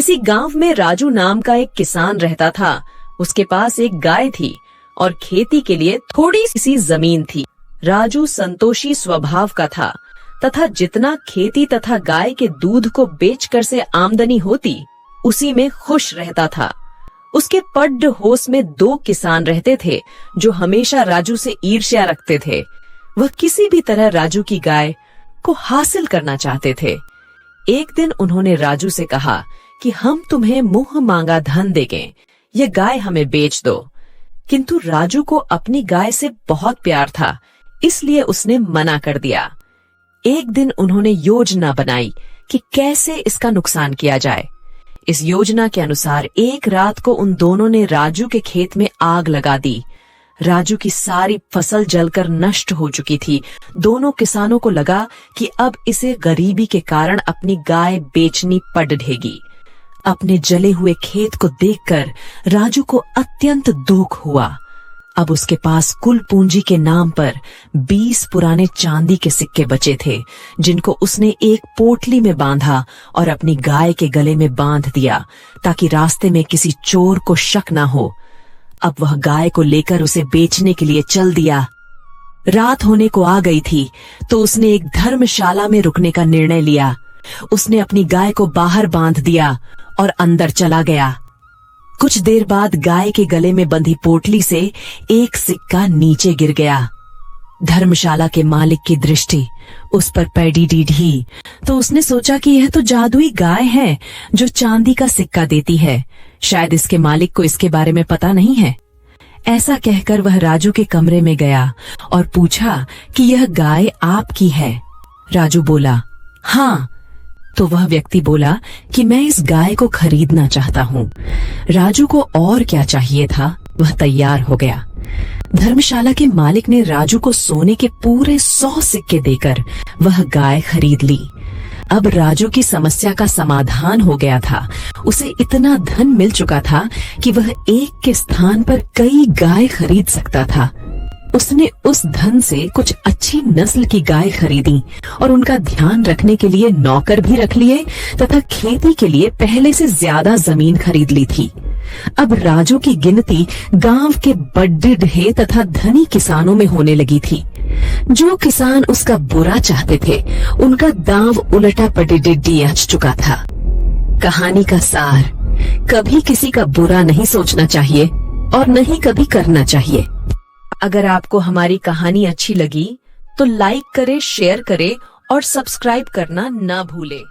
किसी गांव में राजू नाम का एक किसान रहता था। उसके पास एक गाय थी और खेती के लिए थोड़ी सी जमीन थी। राजू संतोषी स्वभाव का था तथा जितना खेती तथा गाय के दूध को बेचकर से आमदनी होती उसी में खुश रहता था। उसके पड़ोस में 2 किसान रहते थे जो हमेशा राजू से ईर्ष्या रखते थे। वह किसी भी तरह राजू की गाय को हासिल करना चाहते थे। एक दिन उन्होंने राजू से कहा कि हम तुम्हें मुंह मांगा धन देंगे, यह गाय हमें बेच दो। किंतु राजू को अपनी गाय से बहुत प्यार था, इसलिए उसने मना कर दिया। एक दिन उन्होंने योजना बनाई कि कैसे इसका नुकसान किया जाए। इस योजना के अनुसार एक रात को उन दोनों ने राजू के खेत में आग लगा दी। राजू की सारी फसल जलकर नष्ट हो चुकी थी। दोनों किसानों को लगा कि अब इसे गरीबी के कारण अपनी गाय बेचनी पड़ेगी। अपने जले हुए खेत को देखकर राजू को अत्यंत दुख हुआ। अब उसके पास कुल पूंजी के नाम पर 20 पुराने चांदी के सिक्के बचे थे, जिनको उसने एक पोटली में बांधा और अपनी गाय के गले में बांध दिया ताकि रास्ते में किसी चोर को शक न हो। अब वह गाय को लेकर उसे बेचने के लिए चल दिया। रात होने को आ गई थी तो उसने एक धर्मशाला में रुकने का निर्णय लिया। उसने अपनी गाय को बाहर बांध दिया और अंदर चला गया। कुछ देर बाद गाय के गले में बंधी पोटली से एक सिक्का नीचे गिर गया। धर्मशाला के मालिक की दृष्टि उस पर पड़ी ढी तो उसने सोचा कि यह तो जादुई गाय है जो चांदी का सिक्का देती है। शायद इसके मालिक को इसके बारे में पता नहीं है। ऐसा कहकर वह राजू के कमरे में गया और पूछा कि यह गाय आपकी है। राजू बोला, हाँ। तो वह व्यक्ति बोला कि मैं इस गाय को खरीदना चाहता हूँ। राजू को और क्या चाहिए था, वह तैयार हो गया। धर्मशाला के मालिक ने राजू को सोने के पूरे 100 सिक्के देकर वह गाय खरीद ली। अब राजू की समस्या का समाधान हो गया था। उसे इतना धन मिल चुका था कि वह एक के स्थान पर कई गाय खरीद सकता था। उसने उस धन से कुछ अच्छी नस्ल की गाय खरीदी और उनका ध्यान रखने के लिए नौकर भी रख लिए तथा खेती के लिए पहले से ज्यादा जमीन खरीद ली थी। अब राजू की गिनती गांव के बड़े तथा धनी किसानों में होने लगी थी। जो किसान उसका बुरा चाहते थे उनका दांव उलटा पड़ चुका था। कहानी का सार, कभी किसी का बुरा नहीं सोचना चाहिए और नहीं कभी करना चाहिए। अगर आपको हमारी कहानी अच्छी लगी तो लाइक करें, शेयर करें और सब्सक्राइब करना न भूलें।